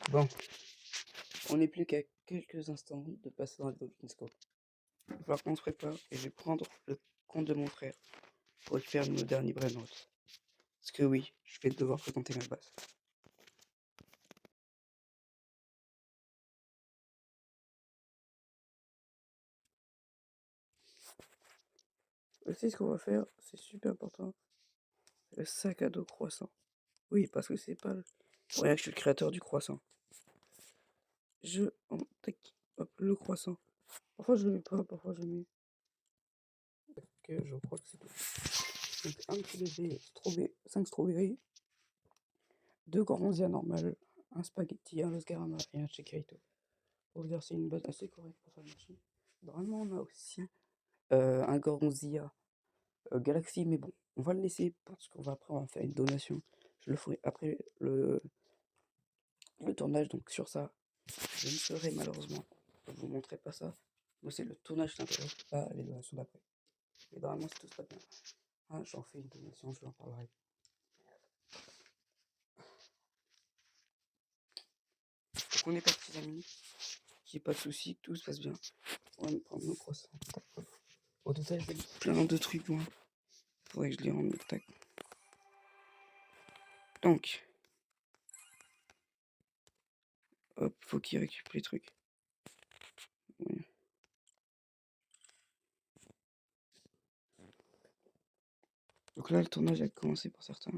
Bon, on n'est plus qu'à quelques instants de passer dans le Dolphin Scope. Il va falloir qu'on se prépare et je vais prendre le compte de mon frère pour récupérer nos derniers brainrots. Parce que oui, je vais devoir présenter ma base. Aussi, ce qu'on va faire, c'est super important, le sac à dos croissant. Oui, parce que c'est pas pour rien que je suis le créateur du croissant. Tac, hop, le croissant. Parfois je le mets pas, parfois je le mets. Ok, je crois que c'est tout. Donc un petit lait, 5 strawberries, 2 gorgonzola normales, un spaghetti, un Los Garama et un chiquito. Pour vous dire, c'est une base assez correcte pour faire une machine. Normalement, on a aussi un gorgonzola Galaxy, mais bon, on va le laisser parce qu'on va après on va faire une donation. Je le ferai après le tournage, donc sur ça, je ne saurais malheureusement vous montrer pas ça. Moi, c'est le tournage qui m'intéresse, pas les donations d'après. Et normalement, si tout se passe bien, ah, j'en fais une donation, je vous en parlerai. Donc, on est parti, les amis. Qu'il n'y ait pas de soucis, que tout se passe bien. On va me prendre nos croissants. Au total, j'ai plein de trucs, moi. Faudrait que je les rende. Tac. Donc, hop, faut qu'il récupère les trucs. Ouais. Donc là, le tournage a commencé pour certains.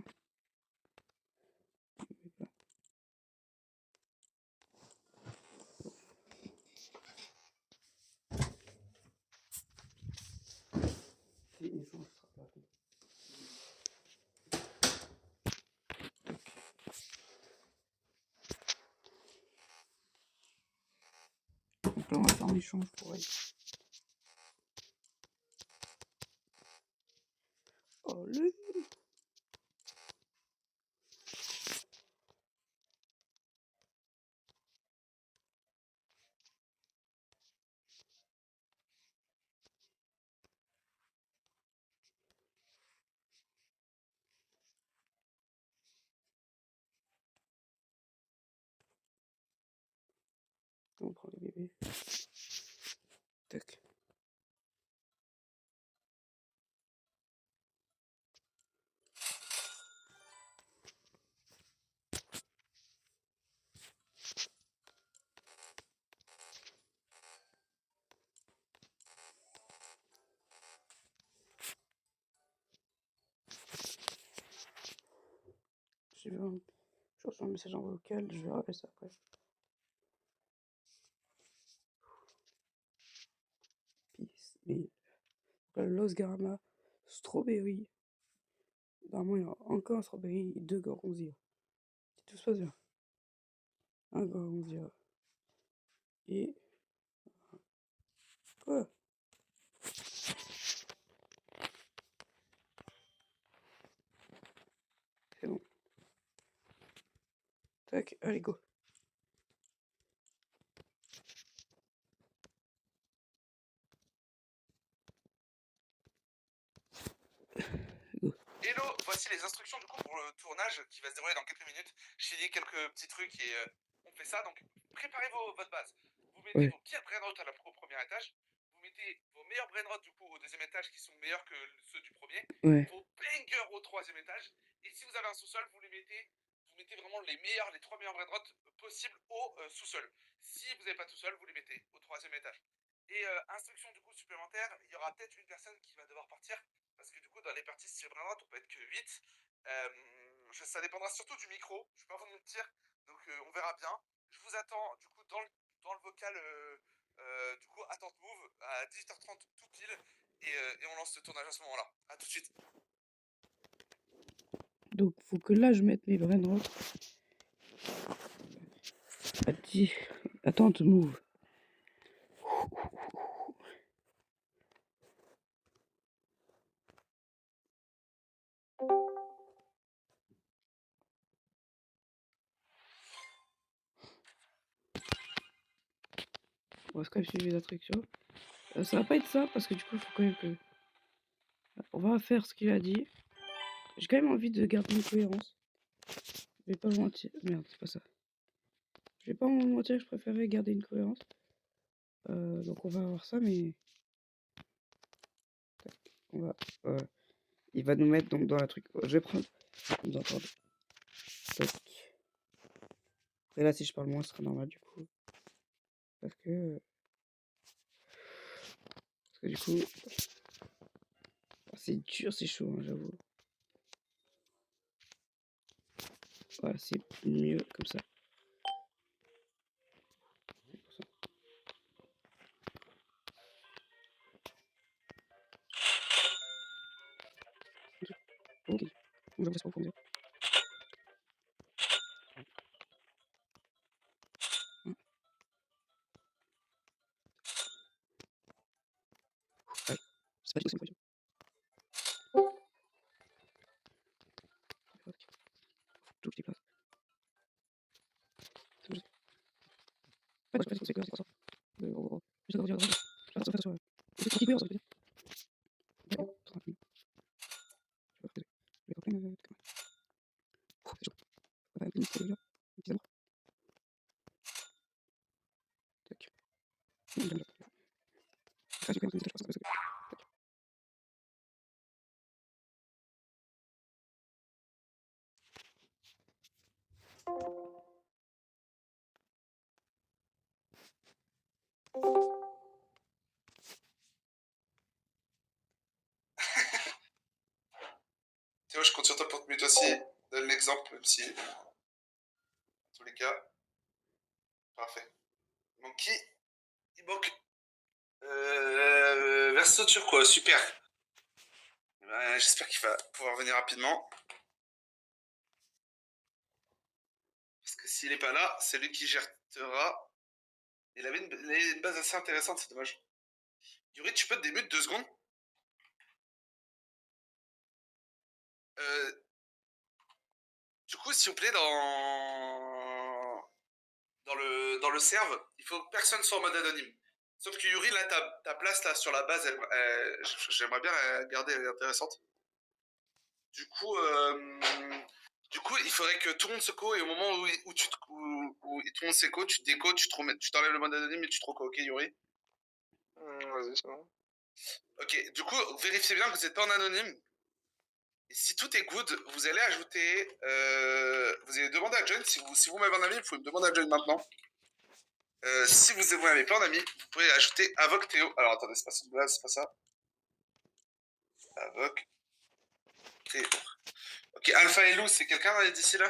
Donc là, on va faire un échange pour elle. Oh, le... On prend les bébés. Tac. Je reçois un message en vocal, je verrai ça après. Peace. Mais Los Garama, strawberry. Normalement, il y aura encore un strawberry et 2 gorgonzola. Si tout se passe bien. Un gorgonzola. Et... Quoi? C'est bon. Tac, allez, go. Hello, voici les instructions du coup pour le tournage qui va se dérouler dans quelques minutes. J'ai dit quelques petits trucs et on fait ça. Donc préparez votre base. Vous mettez vos pires brainrots au premier étage. Vous mettez vos meilleurs brainrots du coup au deuxième étage qui sont meilleurs que ceux du premier. Vos bangers au troisième étage. Et si vous avez un sous-sol, vous mettez vraiment les 3 meilleurs brainrots possibles au sous-sol. Si vous n'avez pas tout seul, vous les mettez au troisième étage. Et instruction du coup supplémentaire, il y aura peut-être une personne qui va devoir partir. Parce que du coup, dans les parties sur Brainrot, on peut être que 8. Ça dépendra surtout du micro, je peux pas vous mentir. Donc on verra bien. Je vous attends du coup dans le vocal du coup attente move à 18h30 tout pile. Et on lance le tournage à ce moment-là. A tout de suite. Donc faut que là je mette mes brainrots. Attends, move. On va quand même suivre les instructions. Ça va pas être ça parce que du coup il faut quand même que... On va faire ce qu'il a dit. J'ai quand même envie de garder une cohérence. Je vais pas vous mentir. Merde, c'est pas ça. Je vais pas en mentir, je préférais garder une cohérence. Donc on va voir ça, mais tac, on va, il va nous mettre donc dans la truc. Je vais prendre. Vous entendez. Tac. Et là, si je parle moins, ce sera normal du coup, parce que du coup, c'est dur, c'est chaud, hein, j'avoue. Voilà, c'est mieux comme ça. Ok, on va se reprendre. C'est pas du tout, c'est pas du tout. Tout petit place. Ouais, c'est quoi ça? Je vais regarder. Je vais faire ça. C'est qui peut, ça veut dire. D'accord. Je vais pas plein de c'est chaud. On va un petit peu là. Un petit amour. Tac. Ah, j'ai pris un peu de tac. Théo, je compte sur toi pour te muter aussi. Donne l'exemple, même si. En tous les cas. Parfait. Donc, qui il manque Verso turquoise, super. Ben, j'espère qu'il va pouvoir venir rapidement. Parce que s'il n'est pas là, c'est lui qui gérera. Il avait une base assez intéressante, c'est dommage. Yuri, tu peux te démute 2 secondes Du coup, s'il vous plaît, dans le serve, il faut que personne soit en mode anonyme. Sauf que Yuri, là, ta place là sur la base, j'aimerais bien la garder, elle est intéressante. Du coup, il faudrait que tout le monde se co et au moment où tout le monde s'éco, tu te déco, tu t'enlèves le mode anonyme et tu te reco, ok Yuri? Vas-y, c'est bon. Ok, du coup, vérifiez bien que vous n'êtes pas en anonyme. Et si tout est good, vous allez ajouter. Vous allez demander à join. Si vous m'avez un ami, vous pouvez me demander à join maintenant. Si vous n'avez pas un ami, vous pouvez ajouter Avoc Théo. Alors attendez, c'est pas ça, c'est pas ça. Avoc Théo. Ok, Alpha et Lou, c'est quelqu'un d'ici là?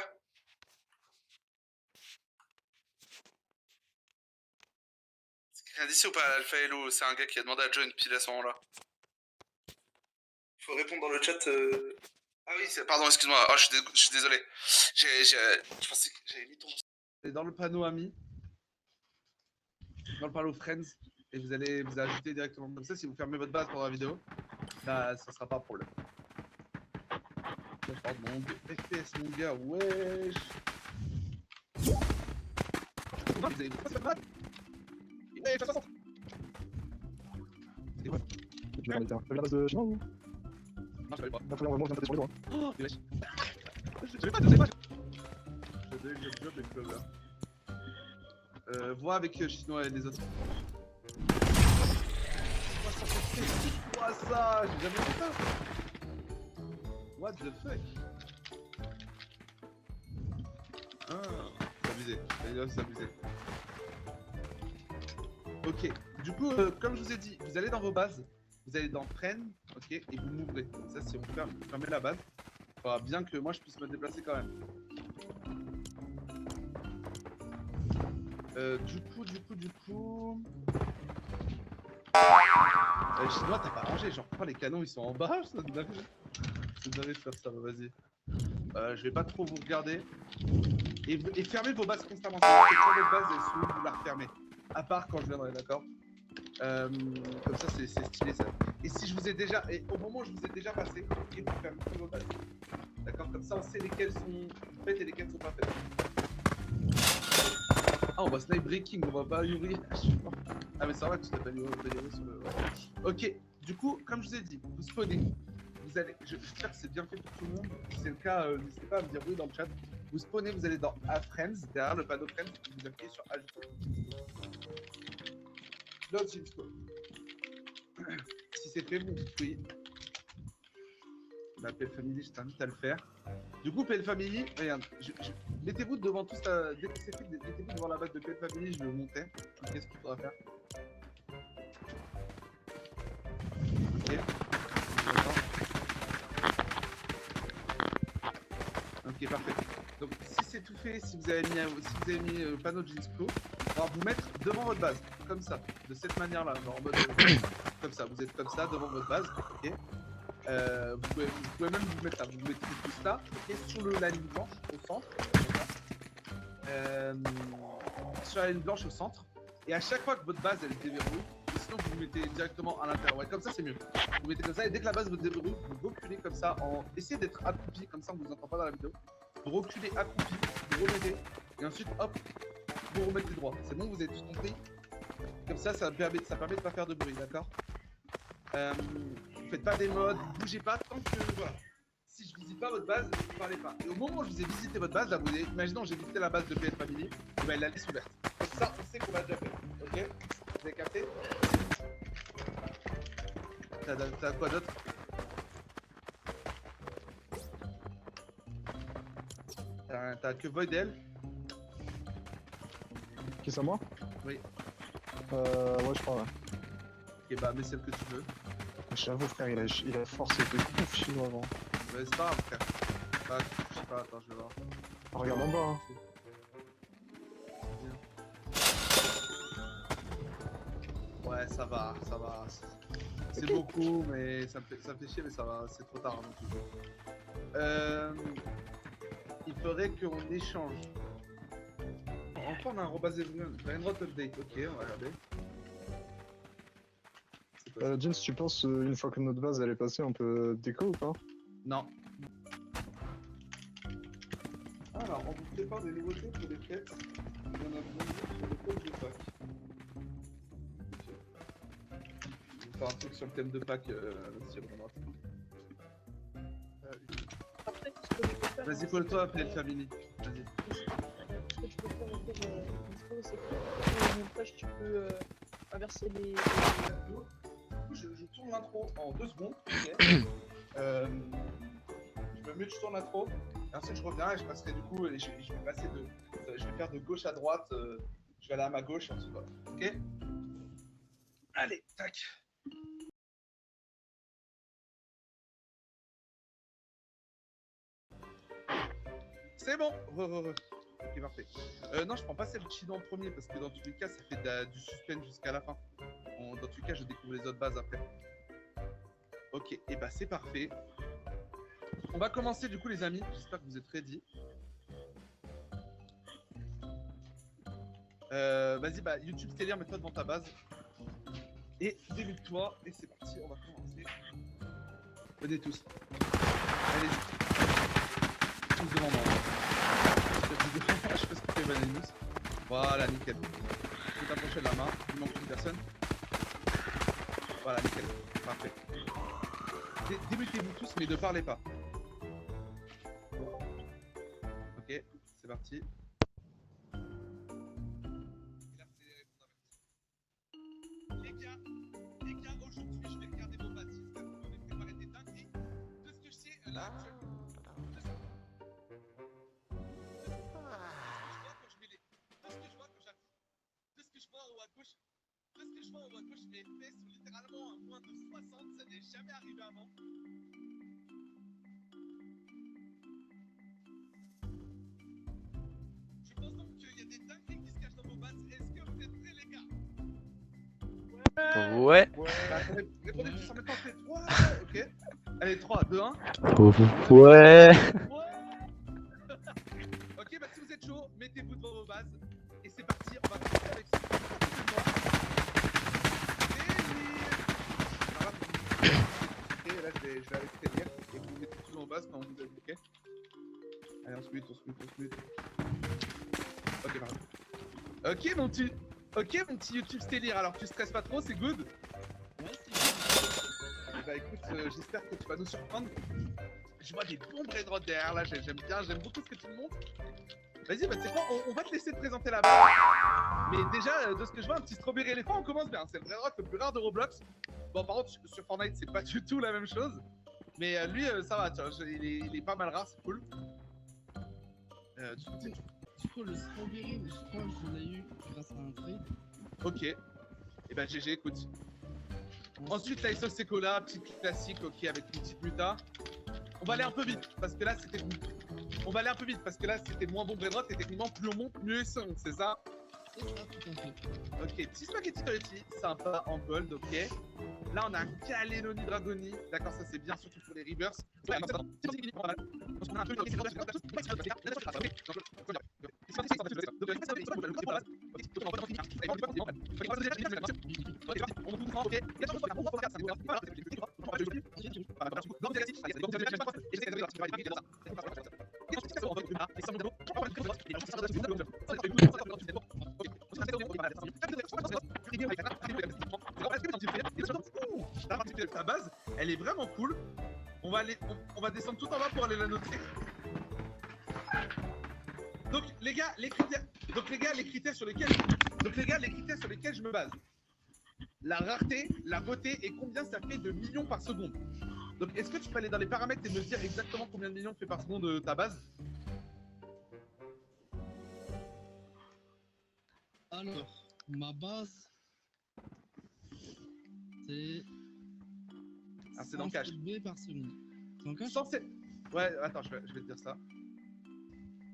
C'est quelqu'un d'ici ou pas, Alpha et Lou? C'est un gars qui a demandé à join pile à ce moment-là. Il faut répondre dans le chat. Ah oui, pardon, excuse-moi. Oh, je suis désolé. Je pensais que j'avais mis ton. C'est dans le panneau amis, dans le panneau friends, et vous allez vous ajouter directement comme ça. Si vous fermez votre base pendant la vidéo, là, ça sera pas un problème. Là, je parle de mon FPS, mon gars, wesh. Vous avez pas votre base? Ouais, 60. C'est quoi? Tu veux faire la base de chinois ou? Non, je savais pas. Va falloir vraiment bien taper sur les doigts. Oh, mais wesh. Je savais pas, je savais pas. Je savais le job avec le là. Vois avec Chinois et les autres. C'est quoi ça? J'ai jamais vu ça. What the fuck? Ah, c'est abusé. C'est abusé. Ok, du coup, comme je vous ai dit, vous allez dans vos bases, vous allez dans Friend, ok, et vous m'ouvrez. Ça, si on ferme la base, il faudra bien que moi je puisse me déplacer quand même. Du coup. Chinois, t'as pas rangé, genre pourquoi les canons ils sont en bas? Ça devrait faire ça, vas-y. Je vais pas trop vous regarder. Et fermez vos bases constamment. C'est-à-dire que sur votre base, et vous la refermez. À part quand je viendrai, d'accord? Comme ça, c'est stylé ça. Et si je vous ai déjà. Et au moment où je vous ai déjà passé, et vous fermez tous vos bases. D'accord? Comme ça, on sait lesquelles sont faites et lesquelles sont pas faites. Ah, on va snipe breaking, on va pas Yuri. Ah, mais c'est vrai que tu t'appelles Yuri sur le. Ouais. Ok, du coup, comme je vous ai dit, vous spawnez. Vous allez. J'espère que c'est bien fait pour tout le monde. Si c'est le cas, n'hésitez pas à me dire oui dans le chat. Vous spawnez, vous allez dans Add Friends, derrière le panneau Friends, vous appuyez sur Ajouter. Là, si c'est fait, vous dites oui. La Pale Family, je t'invite à le faire. Du coup, Pale Family, regarde, mettez-vous devant tout ça, dès que c'est fait, mettez-vous devant la base de Pale Family, je vais le monter. Qu'est-ce qu'il faudra faire? Ok. Ok, parfait. Donc, si c'est tout fait, si vous avez mis panneau de Ginsco, on va vous mettre devant votre base, comme ça, de cette manière-là, genre en mode comme ça. Vous êtes comme ça devant votre base, ok. Vous pouvez même vous mettre là, vous mettez tout ça, ok, sur la ligne blanche au centre, sur la ligne blanche au centre, et à chaque fois que votre base elle déverrouille, sinon vous vous mettez directement à l'intérieur, ouais, comme ça c'est mieux. Vous mettez comme ça, et dès que la base vous déverrouille, vous reculez comme ça, essayez d'être accroupi, comme ça on vous entend pas dans la vidéo. Vous reculez accroupi, vous remettez, et ensuite hop, vous remettez droit. C'est bon, vous avez tous compris? Comme ça, ça permet de pas faire de bruit, d'accord? Faites pas des modes, bougez pas tant que voilà. Si je visite pas votre base, ne parlez pas. Et au moment où je vous ai visité votre base, là vous avez, imaginons j'ai visité la base de PL Family, elle la laisse ouverte. Comme ça, on sait qu'on l'a déjà fait. Ok? Vous avez capté? T'as quoi d'autre? T'as que Voidel? Qui c'est moi? Oui. Ouais, je crois, ouais. Ok, bah mets celle que tu veux. J'avoue, frère, il a forcé de ouf chinois avant. Ouais, c'est pas grave, frère. Bah, je sais pas, attends, je vais voir. Regarde en bas, hein. Ouais, ça va, ça va. C'est beaucoup, mais ça me fait chier, mais ça va, c'est trop tard. Il faudrait qu'on échange. Encore on a un rebase everyone. Rainrot update, ok, on va regarder. James, tu penses une fois que notre base elle est passée, on peut déco ou pas? Non. Alors, on vous prépare des nouveautés pour les fêtes. On a besoin sur le thème de Pâques. Je vais faire un truc sur le thème de Pâques, si Après, tout ce que tu peux faire. Vas-y, colle-toi, appelle Family. Vas-y. Ce que tu peux faire avec Disco, c'est que une page, tu peux inverser les. Je tourne l'intro en 2 secondes. Okay. Je me mute, je tourne l'intro. Et ensuite, je reviens et je passerai du coup. Et je vais passer je vais faire de gauche à droite. Je vais aller à ma gauche et ensuite voilà. Ok. Allez, tac. C'est bon. Ok, parfait. Non, je prends pas celle Chino en premier parce que dans tous les cas, ça fait du suspense jusqu'à la fin. Dans tous les cas, je découvre les autres bases après. Ok, et bah c'est parfait. On va commencer du coup les amis, j'espère que vous êtes ready. Vas-y, bah YouTube Stellier, mets-toi devant ta base. Et débute-toi, et c'est parti, on va commencer. Venez tous. Allez-y. Tous devant moi. Je fais ce que fait Vanelmus. Voilà, nickel. Tu peux t'approcher de la main, il manque une personne. Voilà, nickel. Parfait. Débutez-vous tous, mais ne parlez pas. Ok, c'est parti. Les gars, aujourd'hui, je vais regarder vos bases. J'espère que vous m'avez préparé des dingueries. De ce que je sais, là, actuellement. De ce que je vois en haut à gauche, mes FPS sont littéralement à moins de 60, ça n'est jamais arrivé avant. Je pense donc qu'il y a des dingueries qui se cachent dans vos bases. Est-ce que vous êtes prêts, les gars? Ouais. Bah, répondez tous en même temps, c'est 3, ok. Allez, 3, 2, 1. Ouais. Ok, bah si vous êtes chaud, mettez-vous devant vos bases. Et c'est parti, on va commencer avec ça. Ok, là je vais avec Stellier et vous mettez tous en base quand vous êtes ok. Allez, on se mute. Ok, pardon. Ok mon petit YouTube Stellier, alors tu stresses pas trop, c'est good. Bah écoute, j'espère que tu vas nous surprendre. Je vois des bons brainrots derrière là, j'aime beaucoup ce que tu me montres. Vas-y, bah, tu sais quoi, on va te laisser te présenter la base. Mais déjà, de ce que je vois, un petit strawberry éléphant, on commence bien. C'est le vrai rock le plus rare de Roblox. Bon, par contre, sur Fortnite, c'est pas du tout la même chose. Mais lui, ça va, tu vois, il est pas mal rare, c'est cool. Du coup, le strawberry, je crois que je l'ai eu grâce à un trade. Ok. Et bah, GG, écoute. Ensuite, la sauce Secola, petite classique, ok, avec une petite muta. On va aller un peu vite, parce que là, c'était... On va aller un peu vite, parce que là, c'était moins bon Brainrot, et techniquement, plus on monte, mieux ils sont, c'est ça? C'est ça, tout à fait. Ok, petit spaghetti toretti, sympa, en gold, ok. Là, on a un Calenoni Dragoni. D'accord, ça c'est bien, surtout pour les Reavers. Ta base, elle est vraiment cool. On va descendre tout en bas pour aller la noter. Donc les gars, les critères sur lesquels je me base. La rareté, la beauté et combien ça fait de millions par seconde. Donc est-ce que tu peux aller dans les paramètres et me dire exactement combien de millions fait par seconde ta base? Alors, ma base, c'est... Ah, c'est dans le cache. 107 B par seconde. C'est dans le cache? 107... Ouais, attends, je vais te dire ça.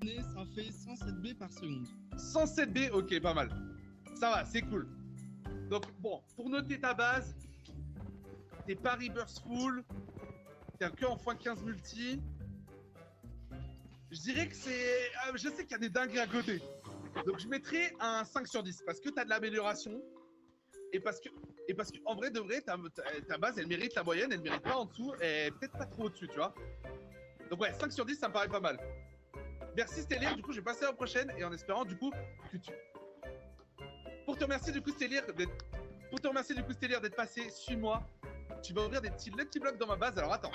Ça fait 107 B par seconde. 107 B, ok, pas mal. Ça va, c'est cool. Donc, bon, pour noter ta base, t'es Paris Burst Full, t'es que en x15 multi. Je dirais que c'est... je sais qu'il y a des dingueries à côté. Donc, je mettrais un 5 sur 10 parce que t'as de l'amélioration et parce que en vrai de vrai, ta base, elle mérite la moyenne, elle mérite pas en dessous et peut-être pas trop au-dessus, tu vois. Donc, ouais, 5 sur 10, ça me paraît pas mal. Merci Stellir, du coup, je vais passer à la prochaine et en espérant, du coup, que tu... Pour te remercier du coup Stellir d'être passé, suis-moi. Tu vas ouvrir des petits lucky blocks dans ma base, alors attends.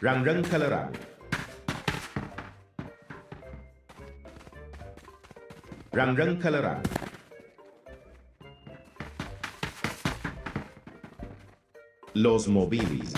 Rang rang kalarang. Rang rang kalarang. Los Mobilis.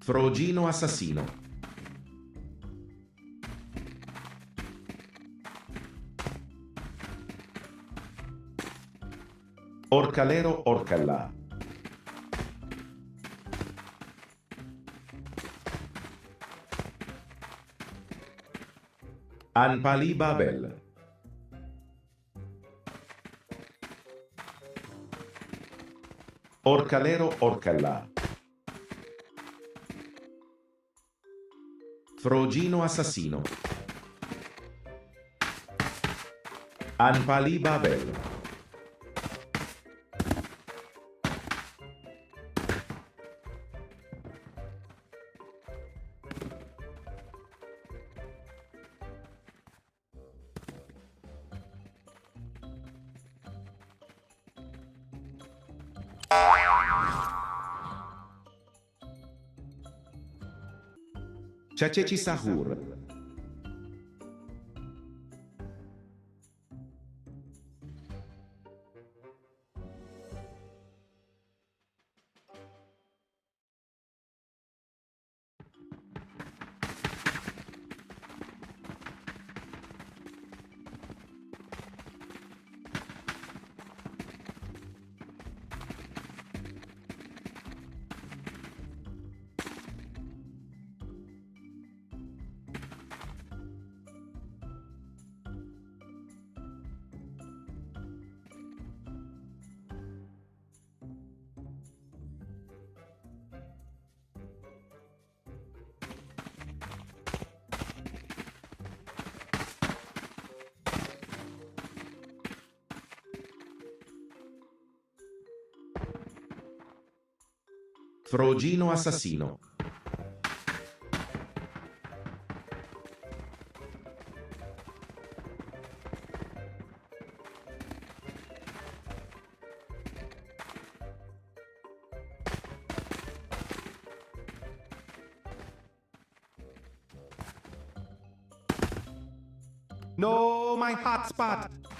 Frogino assassino. Orcalero Orcalla. Anpali Babel. Orcalero Orcalla. Frogino assassino. Anpali Babel. Caceci Sahur. Frogino assassino. No, my hotspot.